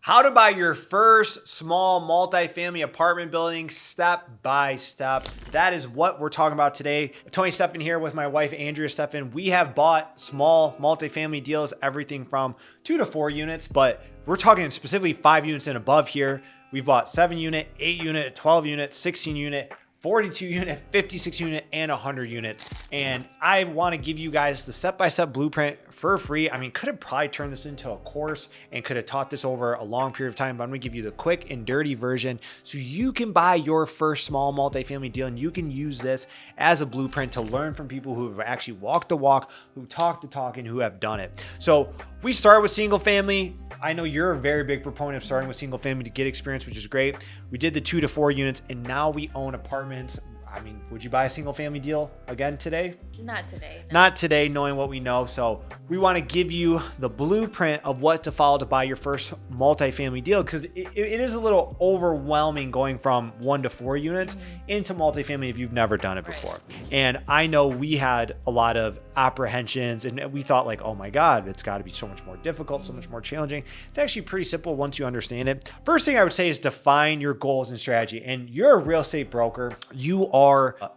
How to buy your first small multifamily apartment building step by step. That is what we're talking about today. Tony Stephan here with my wife, Andrea Stephan. We have bought small multifamily deals, everything from 2 to 4 units, but we're talking specifically 5 units and above here. We've bought 7 unit, 8 unit, 12 unit, 16 unit, 42 unit, 56 unit, and 100 units. And I want to give you guys the step-by-step blueprint for free. I mean, could have probably turned this into a course and could have taught this over a long period of time, but I'm going to give you the quick and dirty version so you can buy your first small multifamily deal and you can use this as a blueprint to learn from people who have actually walked the walk, who talk the talk, and who have done it. So we start with single family. I know you're a very big proponent of starting with single family to get experience, which is great. We did the 2 to 4 units and now we own apartments. I mean, would you buy a single family deal again today? Not today. No. Not today, knowing what we know. So we want to give you the blueprint of what to follow to buy your first multifamily deal, because it is a little overwhelming going from 1 to 4 units into multifamily if you've never done it before. Right. And I know we had a lot of apprehensions and we thought like, oh my God, it's got to be so much more difficult, so much more challenging. It's actually pretty simple once you understand it. First thing I would say is define your goals and strategy. And you're a real estate broker. You are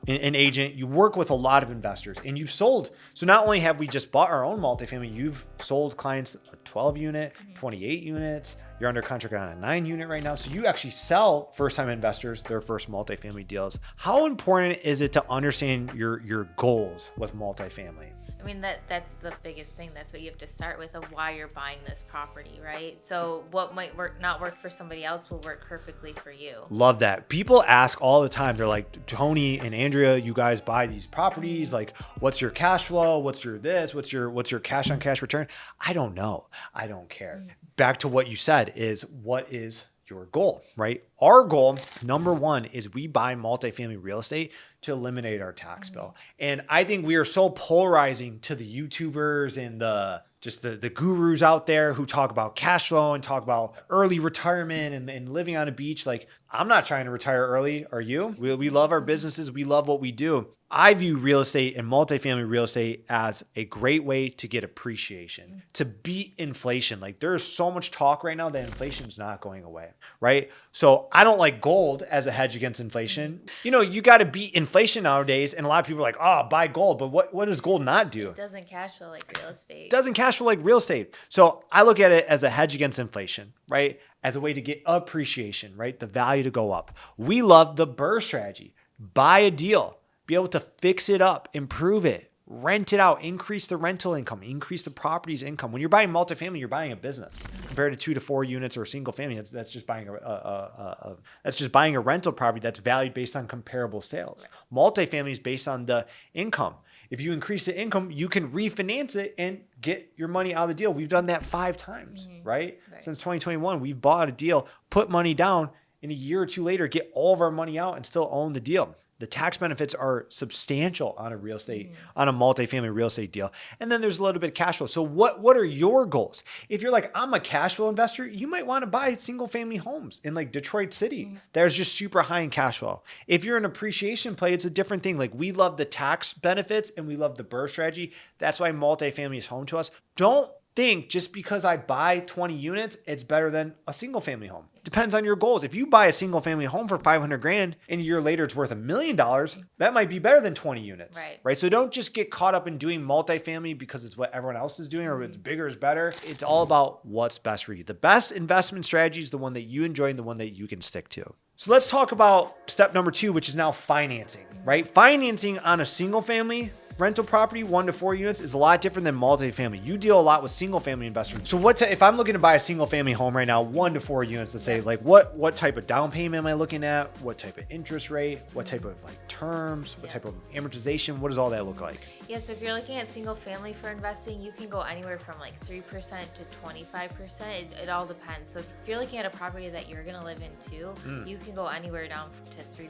an agent, you work with a lot of investors and you've sold. So not only have we just bought our own multifamily, you've sold clients a 12 unit, 28 units, you're under contract on a 9 unit right now. So you actually sell first time investors their first multifamily deals. How important is it to understand your goals with multifamily? I mean, that's the biggest thing. That's what you have to start with of why you're buying this property, right? So what might not work for somebody else will work perfectly for you. Love that. People ask all the time. They're like, Tony and Andrea, you guys buy these properties. Like, what's your cash flow? What's your this? What's your cash on cash return? I don't know. I don't care. Back to what you said is, what is your goal, right? Our goal, number one, is we buy multifamily real estate to eliminate our tax bill. And I think we are so polarizing to the YouTubers and the gurus out there who talk about cash flow and talk about early retirement and living on a beach. Like, I'm not trying to retire early. Are you? We love our businesses. We love what we do. I view real estate and multifamily real estate as a great way to get appreciation, to beat inflation. Like, there's so much talk right now that inflation is not going away, right? So I don't like gold as a hedge against inflation. You know, you got to beat inflation nowadays. And a lot of people are like, oh, buy gold. But what does gold not do? It doesn't cash flow like real estate. It doesn't cash flow like real estate. So I look at it as a hedge against inflation, right? As a way to get appreciation, right? The value to go up. We love the BRRRR strategy. Buy a deal, be able to fix it up, improve it, rent it out, increase the rental income, increase the property's income. When you're buying multifamily, you're buying a business. Compared to 2 to 4 units or single family, that's just buying a rental property that's valued based on comparable sales. Right. Multifamily is based on the income. If you increase the income, you can refinance it and get your money out of the deal. We've done that 5 times, right? Since 2021, we've bought a deal, put money down, and a year or 2 later, get all of our money out and still own the deal. The tax benefits are substantial on a real estate, on a multifamily real estate deal. And then there's a little bit of cash flow. So what are your goals? If you're like, I'm a cash flow investor, you might want to buy single family homes in like Detroit City. There's just super high in cash flow. If you're an appreciation play, it's a different thing. Like, we love the tax benefits and we love the BRRRR strategy. That's why multifamily is home to us. Don't think just because I buy 20 units, it's better than a single family home. Depends on your goals. If you buy a single family home for $500,000 and a year later it's worth $1 million, that might be better than 20 units, right? So don't just get caught up in doing multifamily because it's what everyone else is doing or it's bigger is better. It's all about what's best for you. The best investment strategy is the one that you enjoy and the one that you can stick to. So let's talk about step number 2, which is now financing, right? Financing on a single family rental property, 1 to 4 units, is a lot different than multifamily. You deal a lot with single family investors. So if I'm looking to buy a single family home right now, 1 to 4 units, let's say, like what type of down payment am I looking at? What type of interest rate? What type of like terms? What type of amortization? What does all that look like? Yeah, so if you're looking at single family for investing, you can go anywhere from like 3% to 25%. It all depends. So if you're looking at a property that you're going to live in too, you can go anywhere down to 3%.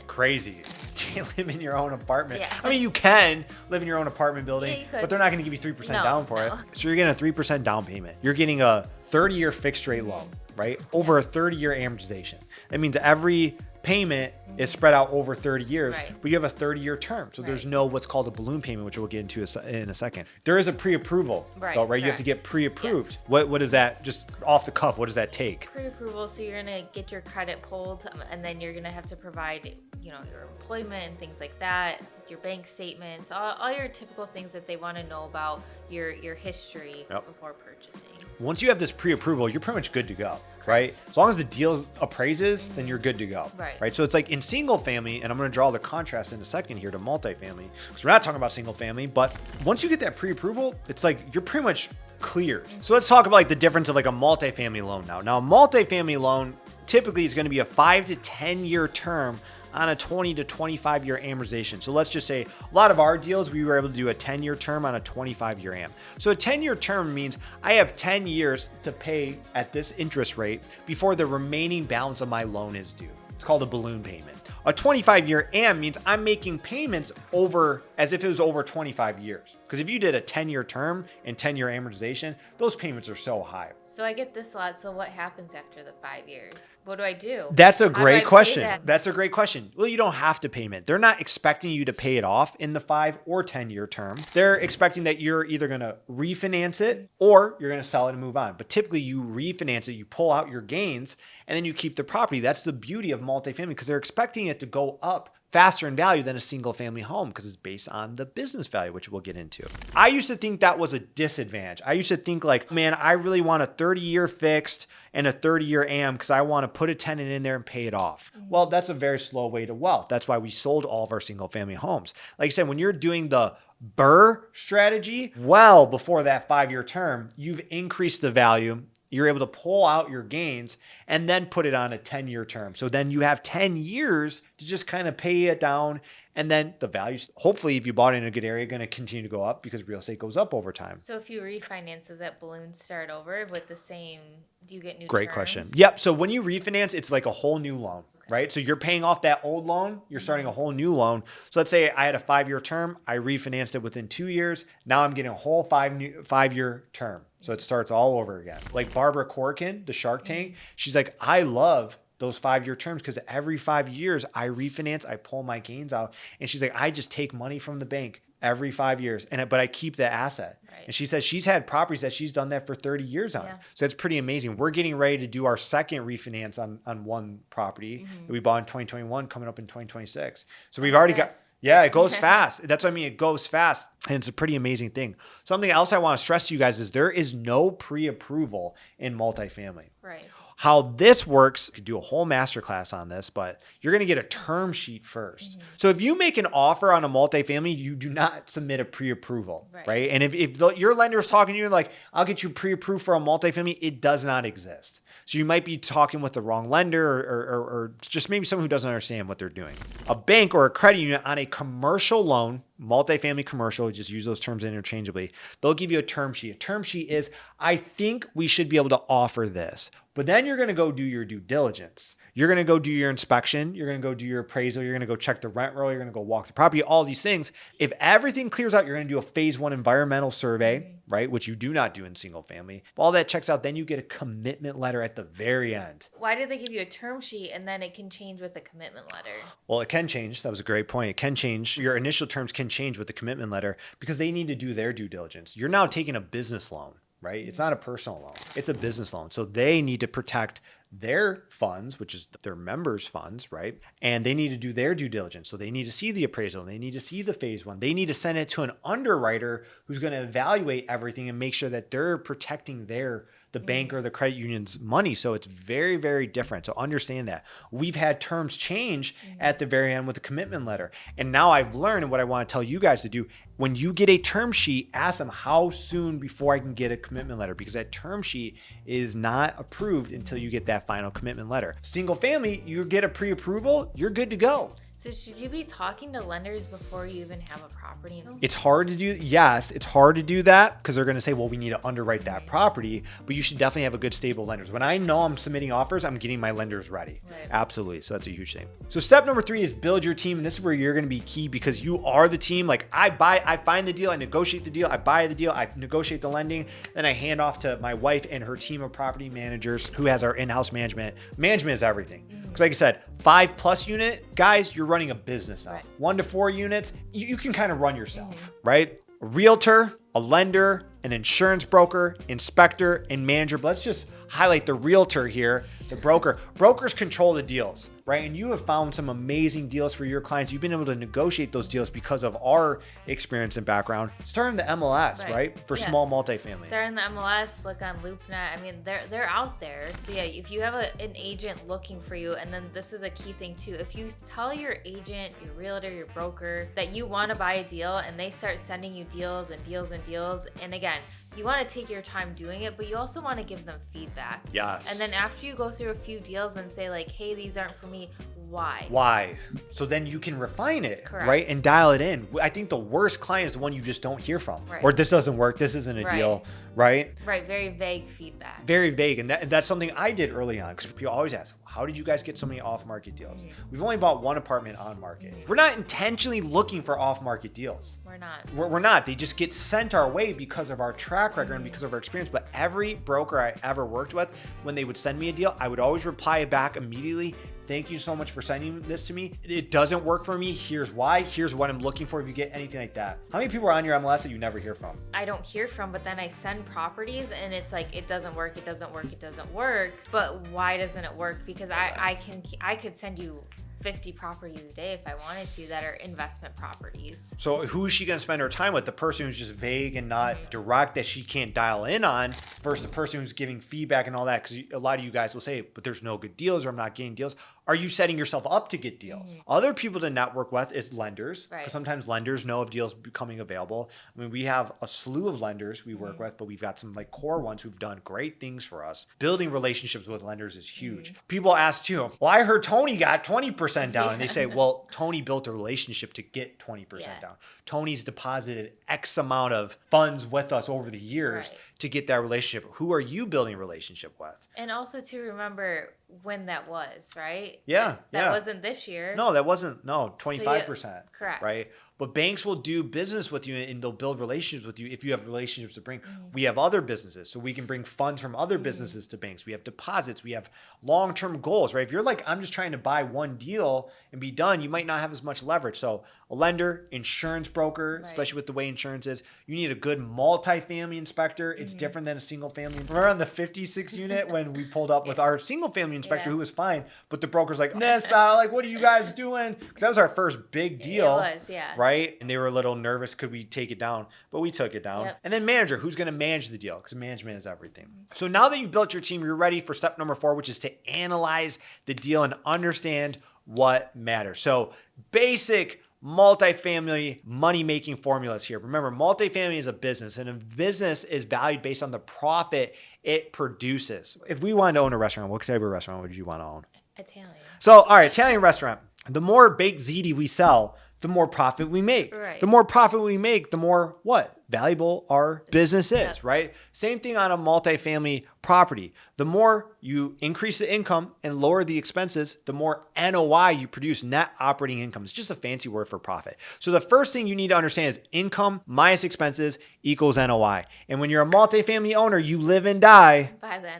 Crazy. You can't live in your own apartment. Yeah. I mean, you can live in your own apartment building, you could. but they're not going to give you 3% down for it. So you're getting a 3% down payment. You're getting a 30-year fixed rate loan, right? Over a 30-year amortization. That means every payment is spread out over 30 years, Right. but you have a 30-year term. So there's Right. no what's called a balloon payment, which we'll get into in a second. There is a pre-approval, Right, though, right? You have to get correct. pre-approved. Yes. What is that? Just off the cuff, what does that take? Pre-approval, so you're gonna get your credit pulled, and then you're gonna have to provide, your employment and things like that, your bank statements, all your typical things that they want to know about your history Yep. before purchasing. Once you have this pre-approval, you're pretty much good to go, right? As long as the deal appraises, then you're good to go, Right. So it's like in single family, and I'm going to draw the contrast in a second here to multifamily, because we're not talking about single family, but once you get that pre-approval, it's like you're pretty much cleared. So let's talk about like the difference of like a multifamily loan now. Now, a multifamily loan typically is going to be a 5 to 10 year term on a 20 to 25 year amortization. So let's just say a lot of our deals, we were able to do a 10-year term on a 25-year am. So a 10-year term means I have 10 years to pay at this interest rate before the remaining balance of my loan is due. It's called a balloon payment. A 25-year am means I'm making payments over as if it was over 25 years. Because if you did a 10-year term and 10-year amortization, those payments are so high. So I get this a lot. So what happens after the 5 years? What do I do? That's a How do I great pay question. that? That's a great question. Well, you don't have to payment. They're not expecting you to pay it off in the 5 or 10-year term. They're expecting that you're either going to refinance it or you're going to sell it and move on. But typically you refinance it, you pull out your gains, and then you keep the property. That's the beauty of multifamily because they're expecting it to go up faster in value than a single family home because it's based on the business value, which we'll get into. I used to think that was a disadvantage. I used to think like, man, I really want a 30-year fixed and a 30-year am because I want to put a tenant in there and pay it off. Well, that's a very slow way to wealth. That's why we sold all of our single family homes. Like I said, when you're doing the BRRRR strategy, well before that 5-year term, you've increased the value. You're able to pull out your gains and then put it on a 10-year term. So then you have 10 years to just kind of pay it down. And then the values, hopefully, if you bought it in a good area, going to continue to go up because real estate goes up over time. So if you refinance, does that balloon start over with the same? Do you get new Great terms? question. Yep. So when you refinance, it's like a whole new loan, right? So you're paying off that old loan. You're starting a whole new loan. So let's say I had a 5-year term. I refinanced it within 2 years. Now I'm getting a whole 5-year term. So it starts all over again. Like Barbara Corkin, the Shark Tank, she's like, I love those 5-year terms because every 5 years I refinance, I pull my gains out. And she's like, I just take money from the bank every 5 years, but I keep the asset. Right. And she says she's had properties that she's done that for 30 years on. Yeah. So that's pretty amazing. We're getting ready to do our second refinance on one property that we bought in 2021 coming up in 2026. So we've already got... Yeah, it goes fast. That's what I mean. It goes fast. And it's a pretty amazing thing. Something else I want to stress to you guys is there is no pre-approval in multifamily. Right. How this works, you could do a whole masterclass on this, but you're going to get a term sheet first. So if you make an offer on a multifamily, you do not submit a pre-approval, right? And if your lender is talking to you like, I'll get you pre-approved for a multifamily, it does not exist. So you might be talking with the wrong lender or just maybe someone who doesn't understand what they're doing. A bank or a credit union on a commercial loan, multifamily commercial, just use those terms interchangeably, they'll give you a term sheet. A term sheet is, I think we should be able to offer this. But then you're going to go do your due diligence. You're going to go do your inspection. You're going to go do your appraisal. You're going to go check the rent roll. You're going to go walk the property, all these things. If everything clears out, you're going to do a phase 1 environmental survey, right? Which you do not do in single family. If all that checks out, then you get a commitment letter at the very end. Why do they give you a term sheet and then it can change with a commitment letter? Well, it can change. That was a great point. It can change. Your initial terms can change with the commitment letter because they need to do their due diligence. You're now taking a business loan, right? It's not a personal loan. It's a business loan. So they need to protect their funds, which is their members' funds, right? And they need to do their due diligence. So they need to see the appraisal. They need to see the phase 1. They need to send it to an underwriter who's going to evaluate everything and make sure that they're protecting the bank or the credit union's money. So it's very, very different. So understand that. We've had terms change at the very end with a commitment letter. And now I've learned, and what I want to tell you guys to do, when you get a term sheet, ask them how soon before I can get a commitment letter, because that term sheet is not approved until you get that final commitment letter. Single family, you get a pre-approval, you're good to go. So should you be talking to lenders before you even have a property? It's hard to do. Yes, it's hard to do that because they're going to say, well, we need to underwrite that property, but you should definitely have a good stable lenders. When I know I'm submitting offers, I'm getting my lenders ready. Right. Absolutely. So that's a huge thing. So step number 3 is build your team. And this is where you're going to be key because you are the team. Like I find the deal, I negotiate the deal, I buy the deal, I negotiate the lending, then I hand off to my wife and her team of property managers who has our in-house management. Management is everything. Because like I said, 5+ unit guys, you're running a business now. Right. 1 to 4 units, you can kind of run yourself, right? A realtor, a lender, an insurance broker, inspector, and manager. But let's just highlight the realtor here, the broker. Brokers control the deals, right? And you have found some amazing deals for your clients. You've been able to negotiate those deals because of our experience and background. Starting the MLS, right? For small multifamily. Starting the MLS, look on LoopNet. I mean, they're out there. So yeah, if you have an agent looking for you, and then this is a key thing too, if you tell your agent, your realtor, your broker that you want to buy a deal, and they start sending you deals and deals and deals, and again, you want to take your time doing it, but you also want to give them feedback. Yes. And then after you go through a few deals and say like, hey, these aren't for me, why? Why? So then you can refine it, Correct. right? And dial it in. I think the worst client is the one you just don't hear from. Right. Or this doesn't work, this isn't a deal, right? Right, very vague feedback. Very vague. And that's something I did early on, because people always ask, how did you guys get so many off-market deals? We've only bought 1 apartment on market. We're not intentionally looking for off-market deals. We're not. We're not. They just get sent our way because of our track record and because of our experience. But every broker I ever worked with, when they would send me a deal, I would always reply back immediately. Thank you so much for sending this to me. It doesn't work for me. Here's why. Here's what I'm looking for if you get anything like that. How many people are on your MLS that you never hear from? I don't hear from, but then I send properties and it's like, it doesn't work, it doesn't work, it doesn't work. But why doesn't it work? Because I could send you 50 properties a day if I wanted to that are investment properties. So who is she going to spend her time with? The person who's just vague and not direct, that she can't dial in on, versus the person who's giving feedback and all that? Because a lot of you guys will say, but there's no good deals, or I'm not getting deals. Are you setting yourself up to get deals? Other people to network with is lenders. Right. Because sometimes lenders know of deals becoming available. I mean, we have a slew of lenders we work with, but we've got some like core ones who've done great things for us. Building relationships with lenders is huge. People ask too, well, I heard Tony got 20% down. And they say, well, Tony built a relationship to get 20% down. Tony's deposited X amount of funds with us over the years to get that relationship. Who are you building a relationship with? And also to remember when that was, right? Yeah. That wasn't this year. No, that wasn't. No, 25%. So correct. Right. But banks will do business with you and they'll build relationships with you if you have relationships to bring. We have other businesses, so we can bring funds from other businesses to banks. We have deposits. We have long-term goals, right? If you're like, I'm just trying to buy one deal and be done, you might not have as much leverage. So a lender, insurance broker, especially with the way insurance is, you need a good multifamily inspector. It's different than a single family. Remember on the 56 unit when we pulled up with our single family inspector who was fine, but the broker's like, Nessa, like, what are you guys doing? Because that was our first big deal. It was, yeah. Right? And they were a little nervous. Could we take it down? But we took it down. And then manager, who's going to manage the deal? Because management is everything. So now that you've built your team, you're ready for step number 4, which is to analyze the deal and understand what matters. So basic multifamily money-making formulas here. Remember, multifamily is a business, and a business is valued based on the profit it produces. If we wanted to own a restaurant, what type of restaurant would you want to own? Italian. So, all right, Italian restaurant. The more baked ziti we sell, the more profit we make. Right. The more profit we make, the more what? Valuable our business is, right? Same thing on a multifamily property. The more you increase the income and lower the expenses, the more NOI you produce, net operating income. It's just a fancy word for profit. So the first thing you need to understand is income minus expenses equals NOI. And when you're a multifamily owner, you live and die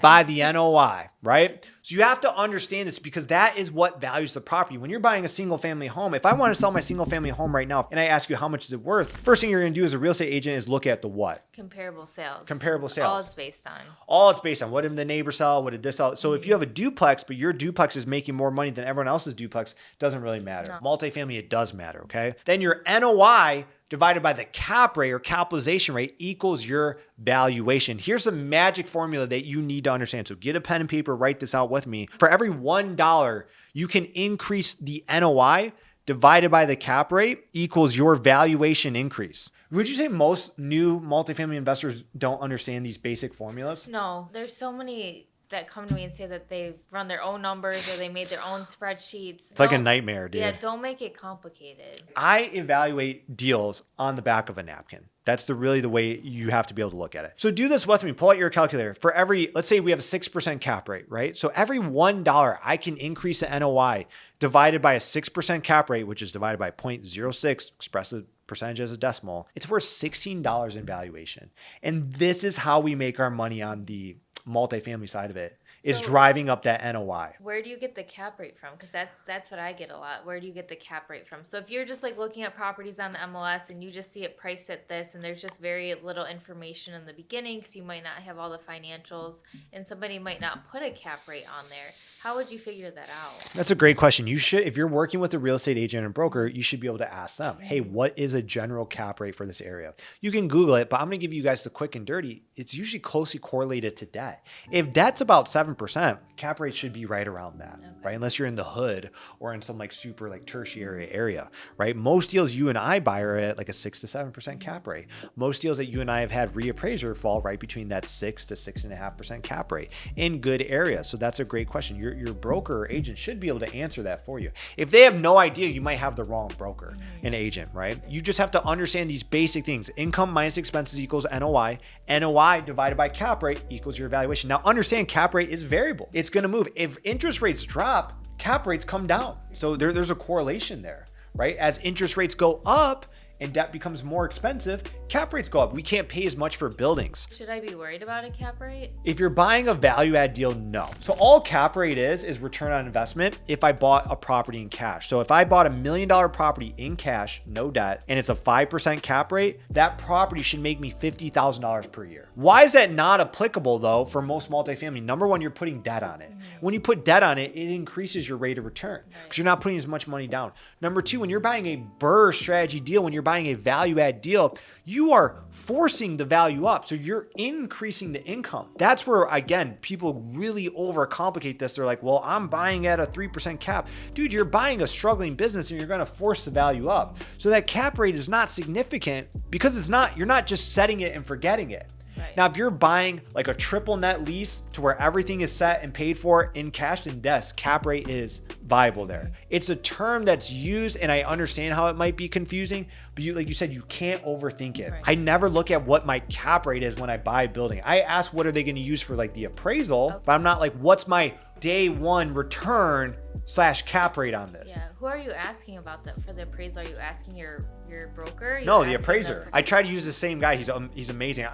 by the NOI, right? So you have to understand this because that is what values the property. When you're buying a single family home, if I want to sell my single family home right now and I ask you how much is it worth, first thing you're going to do as a real estate agent is look at the what? Comparable sales. Comparable sales. All it's based on. All it's based on. What did the neighbor sell? What did this sell? So if you have a duplex, but your duplex is making more money than everyone else's duplex, doesn't really matter. No. Multifamily, it does matter, okay? Then your NOI divided by the cap rate or capitalization rate equals your valuation. Here's a magic formula that you need to understand. So get a pen and paper, write this out with me. For every $1, you can increase the NOI divided by the cap rate equals your valuation increase. Would you say most new multifamily investors don't understand these basic formulas? No, there's so many that come to me and say that they've run their own numbers or they made their own spreadsheets. It's like a nightmare, dude. Yeah, don't make it complicated. I evaluate deals on the back of a napkin. That's really the way you have to be able to look at it. So do this with me. Pull out your calculator. For every, let's say we have a 6% cap rate, right? So every $1 I can increase the NOI divided by a 6% cap rate, which is divided by 0.06, express the percentage as a decimal. It's worth $16 in valuation. And this is how we make our money on the multifamily side of it. is So- driving up that NOI. Where do you get the cap rate from? Because that's what I get a lot. Where do you get the cap rate from? So if you're just like looking at properties on the MLS and you just see it priced at this, and there's just very little information in the beginning because you might not have all the financials, and somebody might not put a cap rate on there, how would you figure that out? That's a great question. You should, if you're working with a real estate agent and broker, you should be able to ask them, hey, what is a general cap rate for this area? You can Google it, but I'm going to give you guys the quick and dirty. It's usually closely correlated to debt. If debt's about 7%, cap rate should be right around that, right? Unless you're in the hood or in some like super like tertiary area, right? Most deals you and I buy are at like a 6 to 7% cap rate. Most deals that you and I have had reappraiser fall right between that 6 to 6.5% cap rate in good areas. So that's a great question. Your broker or agent should be able to answer that for you. If they have no idea, you might have the wrong broker and agent, right? You just have to understand these basic things. Income minus expenses equals NOI. NOI divided by cap rate equals your evaluation. Now understand cap rate is variable. It's going to move. If interest rates drop, cap rates come down. So there's a correlation there, right? As interest rates go up and debt becomes more expensive, cap rates go up. We can't pay as much for buildings. Should I be worried about a cap rate? If you're buying a value add deal, no. So all cap rate is return on investment if I bought a property in cash. So if I bought $1 million property in cash, no debt, and it's a 5% cap rate, that property should make me $50,000 per year. Why is that not applicable though for most multifamily? Number one, you're putting debt on it. When you put debt on it, it increases your rate of return because you're not putting as much money down. Number two, when you're buying a BRRRR strategy deal, when you're buying a value add deal, you are forcing the value up. So you're increasing the income. That's where, again, people really overcomplicate this. They're like, well, I'm buying at a 3% cap. Dude, you're buying a struggling business and you're going to force the value up. So that cap rate is not significant because you're not just setting it and forgetting it. Right. Now, if you're buying like a triple net lease to where everything is set and paid for in cash, then yes, cap rate is viable there. It's a term that's used, and I understand how it might be confusing, but like you said, you can't overthink it. Right. I never look at what my cap rate is when I buy a building. I ask what are they going to use for like the appraisal, but I'm not like, what's my day one return / cap rate on this? Yeah. Who are you asking about that for the appraisal? Are you asking your broker? Are you No, the asking appraiser. I try to use the same guy. He's amazing.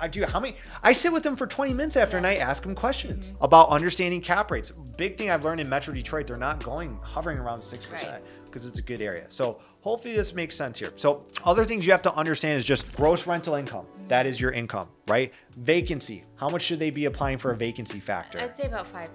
I sit with him for 20 minutes after night, ask him questions about understanding cap rates. Big thing I've learned in Metro Detroit, they're not hovering around 6% because it's a good area. So hopefully this makes sense here. So other things you have to understand is just gross rental income. That is your income, right? Vacancy. How much should they be applying for a vacancy factor? I'd say about 5%.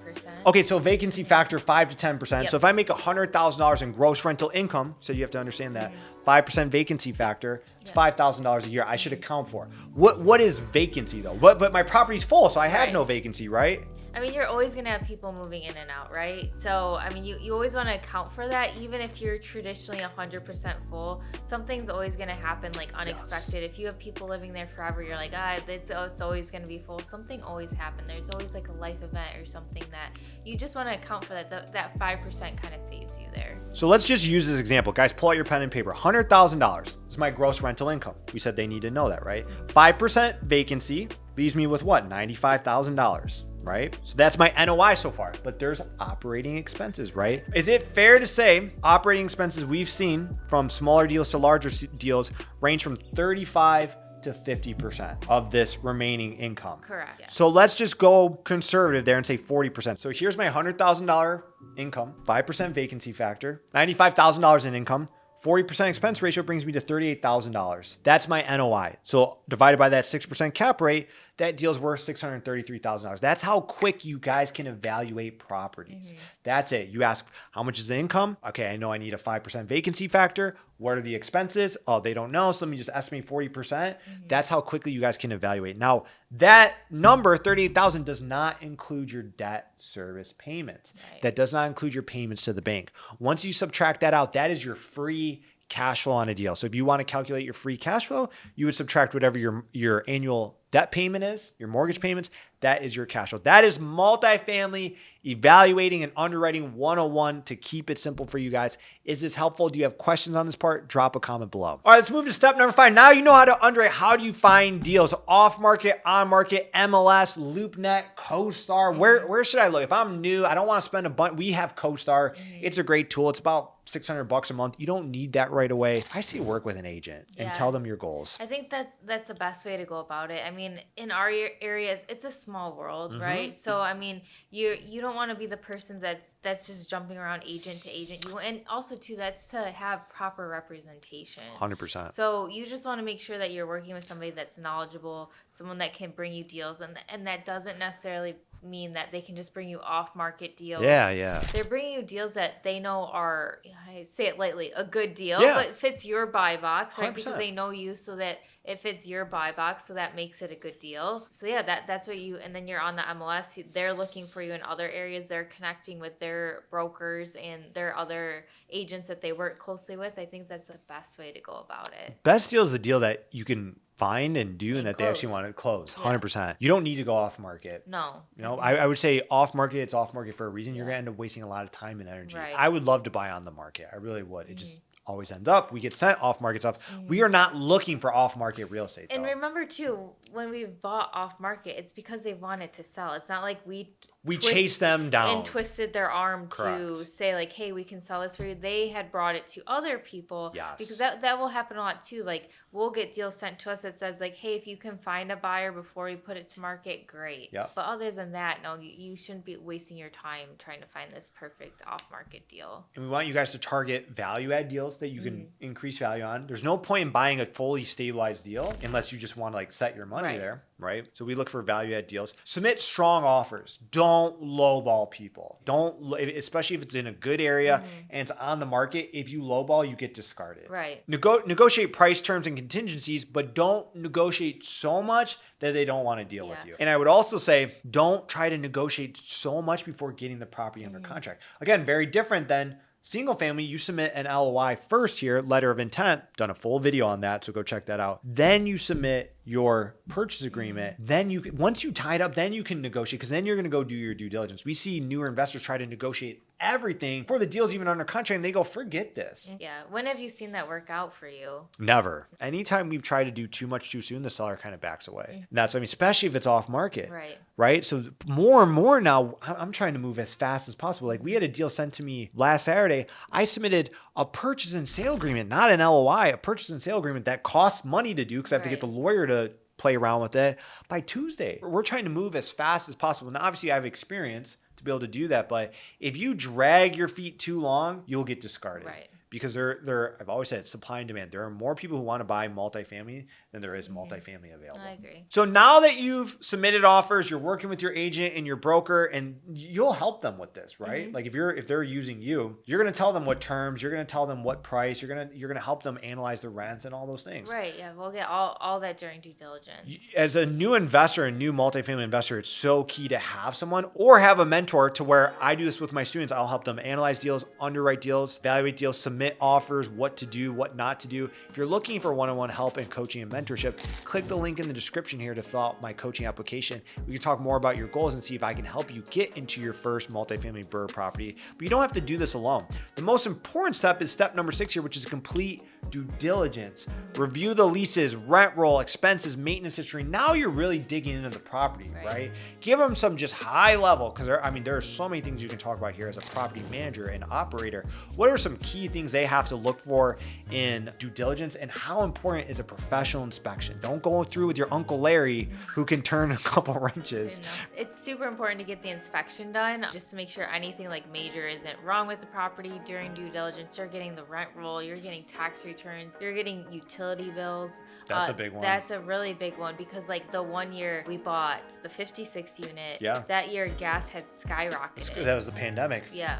Okay, so vacancy factor 5 to 10%. Yep. So if I make $100,000 in gross rental income, so you have to understand that 5% vacancy factor, it's $5,000 a year. I should account for. What is vacancy though? But my property's full, so I have no vacancy, right? I mean, you're always going to have people moving in and out, right? So, I mean, you always want to account for that. Even if you're traditionally 100% full, something's always going to happen like unexpected. If you have people living there forever, you're like, it's always going to be full. Something always happens. There's always like a life event or something that you just want to account for that 5% kind of saves you there. So let's just use this example. Guys, pull out your pen and paper. $100,000 is my gross rental income. We said they need to know that, right? 5% vacancy leaves me with what? $95,000. Right? So that's my NOI so far, but there's operating expenses, right? Is it fair to say operating expenses we've seen from smaller deals to larger deals range from 35 to 50% of this remaining income? Correct. Yeah. So let's just go conservative there and say 40%. So here's my $100,000 income, 5% vacancy factor, $95,000 in income. 40% expense ratio brings me to $38,000. That's my NOI. So divided by that 6% cap rate, that deal's worth $633,000. That's how quick you guys can evaluate properties. That's it. You ask, how much is the income? Okay, I know I need a 5% vacancy factor. What are the expenses? Oh, they don't know. So let me just estimate 40%. That's how quickly you guys can evaluate. Now, that number, $38,000, does not include your debt service payments. Right. That does not include your payments to the bank. Once you subtract that out, that is your free cash flow on a deal. So if you want to calculate your free cash flow, you would subtract whatever your annual debt payment is, your mortgage payments. That is your cash flow. That is multifamily evaluating and underwriting 101 to keep it simple for you guys. Is this helpful? Do you have questions on this part? Drop a comment below. All right, let's move to step number 5. Now you know how to underwrite. How do you find deals? Off market, on market, MLS, LoopNet, CoStar. Where should I look? If I'm new, I don't want to spend a bunch. We have CoStar. It's a great tool. It's about $600 a month. You don't need that right away. I say work with an agent and tell them your goals. I think that's the best way to go about it. I mean, in our areas, it's a small small world, right? So I mean, you don't want to be the person that's just jumping around agent to agent. And also too, that's to have proper representation. 100%. So you just want to make sure that you're working with somebody that's knowledgeable, someone that can bring you deals, and that doesn't necessarily mean that they can just bring you off market deals. Yeah. They're bringing you deals that they know are, I say it lightly, a good deal, but fits your buy box, right? 100%. Because they know you, so that it fits your buy box, so that makes it a good deal. So yeah, that's what you, and then you're on the MLS. They're looking for you in other areas. They're connecting with their brokers and their other agents that they work closely with. I think that's the best way to go about it. Best deal is the deal that you can find and do and that close. They actually want to close. 100%. You don't need to go off market. No. You know, I would say off market, it's off market for a reason. You're going to end up wasting a lot of time and energy. Right. I would love to buy on the market. I really would. It just always ends up. We get sent off market stuff. We are not looking for off market real estate. And remember too, when we've bought off market, it's because they wanted to sell. It's not like we chased them down and twisted their arm Correct. to say like, hey, we can sell this for you. They had brought it to other people. Yes. Because that will happen a lot too. Like we'll get deals sent to us that says like, hey, if you can find a buyer before we put it to market, great. Yep. But other than that, no, you shouldn't be wasting your time trying to find this perfect off market deal. And we want you guys to target value add deals that you can increase value on. There's no point in buying a fully stabilized deal unless you just want to like set your money there, right? So we look for value add deals. Submit strong offers. Don't lowball people. Don't, especially if it's in a good area and it's on the market. If you lowball, you get discarded. Right. Negotiate price terms and contingencies, but don't negotiate so much that they don't want to deal with you. And I would also say, don't try to negotiate so much before getting the property under contract. Again, very different than single family. You submit an LOI first here, letter of intent, done a full video on that, so go check that out. Then you submit your purchase agreement. Then you can, once you tie it up, then you can negotiate, because then you're going to go do your due diligence. We see newer investors try to negotiate everything for the deals even under contract, and they go, forget this. Yeah. When have you seen that work out for you? Never. Anytime we've tried to do too much too soon, the seller kind of backs away. And that's what I mean, especially if it's off market. Right. So more and more now, I'm trying to move as fast as possible. Like we had a deal sent to me last Saturday. I submitted a purchase and sale agreement, not an LOI, a purchase and sale agreement that costs money to do because I have to get the lawyer to play around with it by Tuesday. We're trying to move as fast as possible. Now, obviously I have experience to be able to do that, but if you drag your feet too long, you'll get discarded. Right. Because I've always said supply and demand. There are more people who want to buy multifamily than there is multifamily available. I agree. So now that you've submitted offers, you're working with your agent and your broker, and you'll help them with this, right? Like if they're using you, you're going to tell them what terms, you're going to tell them what price, you're going to help them analyze the rents and all those things. Right. Yeah. We'll get all that during due diligence. As a new investor, a new multifamily investor, it's so key to have someone or have a mentor to where I do this with my students. I'll help them analyze deals, underwrite deals, evaluate deals, submit offers, what to do, what not to do. If you're looking for one-on-one help and coaching and mentorship, click the link in the description here to fill out my coaching application. We can talk more about your goals and see if I can help you get into your first multifamily BRRRR property. But you don't have to do this alone. The most important step is step number 6 here, which is complete due diligence. Review the leases, rent roll, expenses, maintenance history. Now you're really digging into the property, right? Give them some just high level, because there are so many things you can talk about here as a property manager and operator. What are some key things they have to look for in due diligence, and how important is a professional inspection? Don't go through with your Uncle Larry who can turn a couple wrenches. It's super important to get the inspection done just to make sure anything like major isn't wrong with the property during due diligence. You're getting the rent roll, you're getting tax returns, you're getting utility bills. That's a big one. That's a really big one, because like the one year we bought the 56 unit, that year gas had skyrocketed. That was the pandemic. Yeah.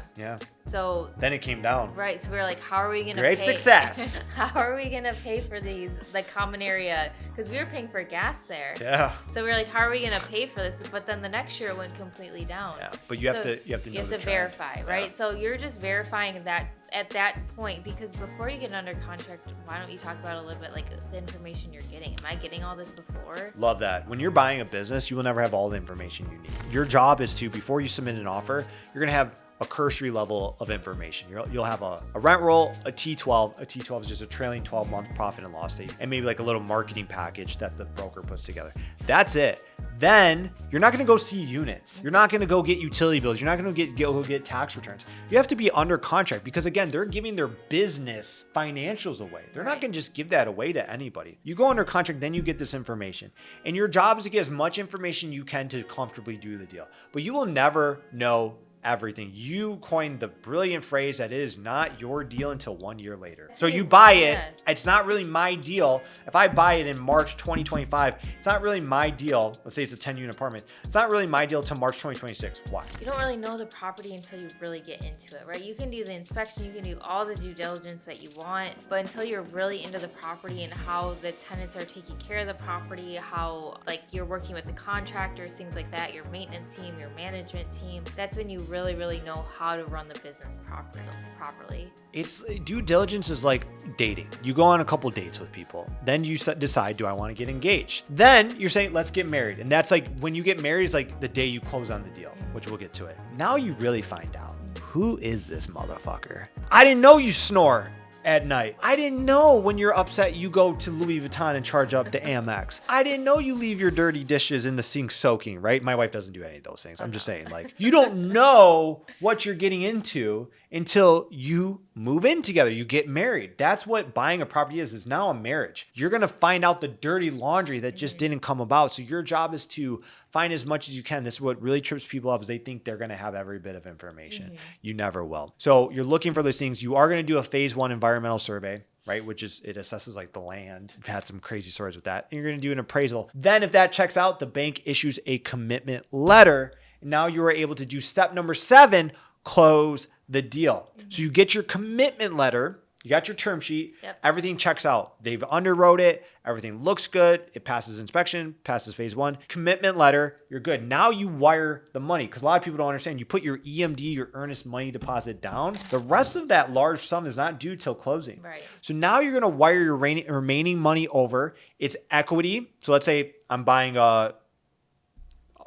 So then it came down. Right. So we were like, how are we going to pay? Great success. How are we going to pay for these, the common area? Because we were paying for gas there. Yeah. So we were like, how are we going to pay for this? But then the next year it went completely down. Yeah. But you have to verify, right? So you're just verifying that at that point, because before you get under contract, why don't you talk about a little bit like the information you're getting? Am I getting all this before? Love that. When you're buying a business, you will never have all the information you need. Your job is to, before you submit an offer, you're going to have a cursory level of information. You'll have a rent roll, a T12. A T12 is just a trailing 12-month profit and loss statement, and maybe like a little marketing package that the broker puts together. That's it. Then you're not going to go see units. You're not going to go get utility bills. You're not going to go get tax returns. You have to be under contract because, again, they're giving their business financials away. They're not going to just give that away to anybody. You go under contract, then you get this information. And your job is to get as much information you can to comfortably do the deal. But you will never know everything. You coined the brilliant phrase that it is not your deal until 1 year later. So you buy it. It's not really my deal. If I buy it in March 2025, it's not really my deal. Let's say it's a 10-unit apartment. It's not really my deal till March 2026. Why? You don't really know the property until you really get into it, right? You can do the inspection, you can do all the due diligence that you want, but until you're really into the property and how the tenants are taking care of the property, how like you're working with the contractors, things like that, your maintenance team, your management team, that's when you really know how to run the business properly. It's due diligence is like dating. You go on a couple dates with people. Then you decide, do I want to get engaged? Then you're saying, let's get married. And that's like when you get married is like the day you close on the deal, which we'll get to it. Now you really find out, who is this motherfucker? I didn't know you snore at night. I didn't know when you're upset you go to Louis Vuitton and charge up the Amex. I didn't know you leave your dirty dishes in the sink soaking, right? My wife doesn't do any of those things. I'm just saying, like, you don't know what you're getting into until you move in together, you get married. That's what buying a property is now a marriage. You're going to find out the dirty laundry that just didn't come about. So your job is to find as much as you can. This is what really trips people up is they think they're going to have every bit of information. You never will. So you're looking for those things. You are going to do a phase 1 environmental survey, right? Which is, it assesses like the land. I've had some crazy stories with that. And you're going to do an appraisal. Then if that checks out, the bank issues a commitment letter. And now you are able to do step number 7, close the deal. So you get your commitment letter, you got your term sheet, everything checks out. They've underwrote it, everything looks good, it passes inspection, passes phase 1, commitment letter, you're good. Now you wire the money because a lot of people don't understand. You put your EMD, your earnest money deposit down. The rest of that large sum is not due till closing. Right. So now you're going to wire your remaining money over. It's equity. So let's say I'm buying a $1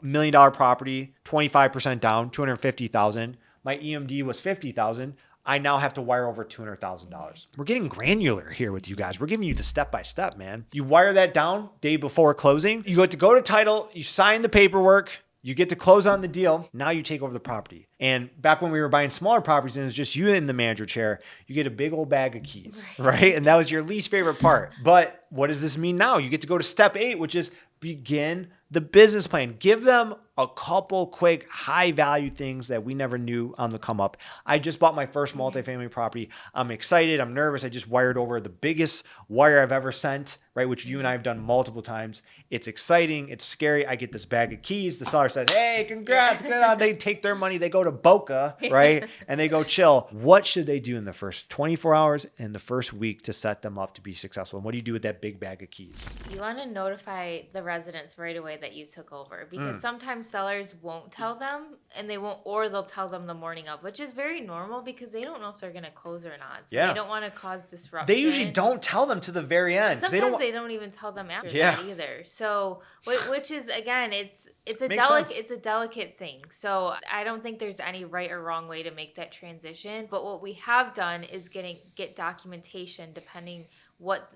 million property, 25% down, $250,000. My EMD was $50,000. I now have to wire over $200,000. We're getting granular here with you guys. We're giving you the step-by-step, man. You wire that down day before closing. You get to go to title. You sign the paperwork. You get to close on the deal. Now you take over the property. And back when we were buying smaller properties and it was just you in the manager chair, you get a big old bag of keys, right? And that was your least favorite part. But what does this mean now? You get to go to step 8, which is begin the business plan. Give them a couple quick high value things that we never knew on the come up. I just bought my first multifamily property. I'm excited. I'm nervous. I just wired over the biggest wire I've ever sent, right? Which you and I have done multiple times. It's exciting. It's scary. I get this bag of keys. The seller says, hey, congrats. Good. They take their money. They go to Boca, right? And they go chill. What should they do in the first 24 hours and the first week to set them up to be successful? And what do you do with that big bag of keys? You want to notify the residents right away that you took over because sometimes sellers won't tell them and they won't, or they'll tell them the morning of, which is very normal because they don't know if they're going to close or not. So they don't want to cause disruption. They usually don't tell them to the very end. Sometimes they don't even tell them after that either. So, which is, again, it's a delicate thing. So I don't think there's any right or wrong way to make that transition. But what we have done is get documentation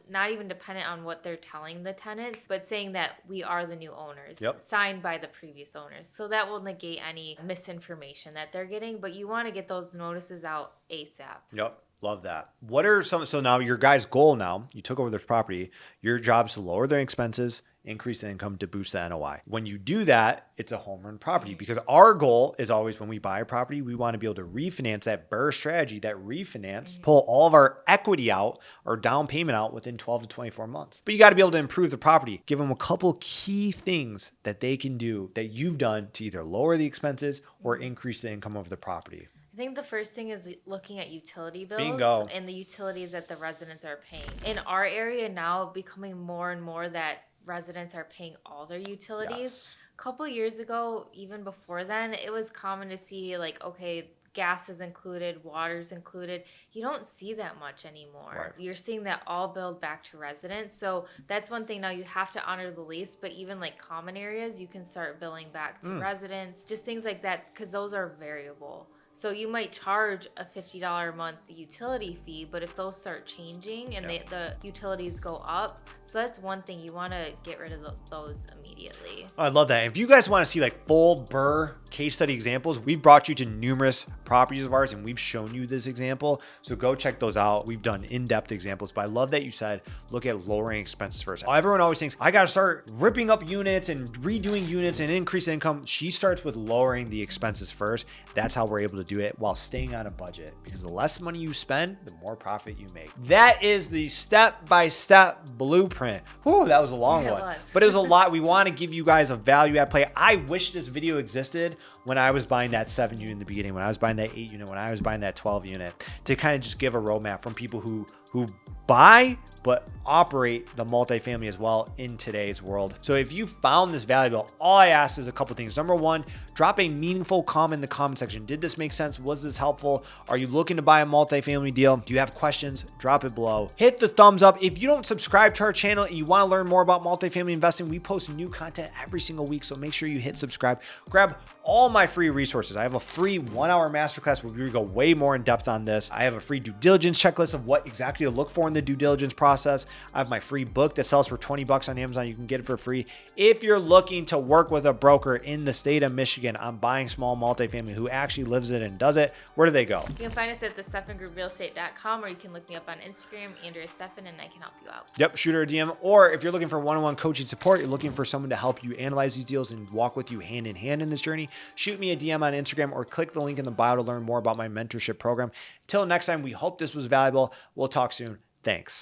not even dependent on what they're telling the tenants, but saying that we are the new owners, signed by the previous owners. So that will negate any misinformation that they're getting. But you want to get those notices out ASAP. Yep. Love that. What are so now your guys' goal now, you took over this property, your job is to lower their expenses, increase the income to boost the NOI. When you do that, it's a home run property because our goal is always when we buy a property, we want to be able to refinance that BRRRR strategy, that refinance, pull all of our equity out or down payment out within 12 to 24 months. But you got to be able to improve the property. Give them a couple key things that they can do that you've done to either lower the expenses or increase the income of the property. I think the first thing is looking at utility bills. Bingo. And the utilities that the residents are paying. In our area now, becoming more and more that residents are paying all their utilities. Yes. A couple years ago, even before then, it was common to see like, okay, gas is included, water's included. You don't see that much anymore. Right. You're seeing that all billed back to residents. So that's one thing. Now you have to honor the lease, but even like common areas, you can start billing back to residents, just things like that, because those are variable. So you might charge a $50 a month utility fee, but if those start changing and the utilities go up, so that's one thing, you want to get rid of those immediately. Oh, I love that. If you guys want to see like full BRRRR case study examples, we've brought you to numerous properties of ours and we've shown you this example. So go check those out. We've done in-depth examples, but I love that you said, look at lowering expenses first. Everyone always thinks I got to start ripping up units and redoing units and increase income. She starts with lowering the expenses first. That's how we're able to do it while staying on a budget, because the less money you spend, the more profit you make. That is the step-by-step blueprint. Whew, that was a long one, but it was a lot. We want to give you guys a value add play. I wish this video existed when I was buying that 7 unit in the beginning, when I was buying that 8 unit, when I was buying that 12 unit, to kind of just give a roadmap from people who buy but operate the multifamily as well in today's world. So if you found this valuable, all I ask is a couple things. Number one, drop a meaningful comment in the comment section. Did this make sense? Was this helpful? Are you looking to buy a multifamily deal? Do you have questions? Drop it below. Hit the thumbs up. If you don't subscribe to our channel and you want to learn more about multifamily investing, we post new content every single week. So make sure you hit subscribe. Grab all my free resources. I have a free 1-hour masterclass where we go way more in depth on this. I have a free due diligence checklist of what exactly to look for in the due diligence process. I have my free book that sells for $20 on Amazon. You can get it for free. If you're looking to work with a broker in the state of Michigan on buying small multifamily who actually lives it and does it, where do they go? You can find us at thestephangrouprealestate.com, or you can look me up on Instagram, Andrea Stephan, and I can help you out. Yep, shoot her a DM. Or if you're looking for one-on-one coaching support, you're looking for someone to help you analyze these deals and walk with you hand in hand in this journey, shoot me a DM on Instagram or click the link in the bio to learn more about my mentorship program. Until next time, we hope this was valuable. We'll talk soon. Thanks.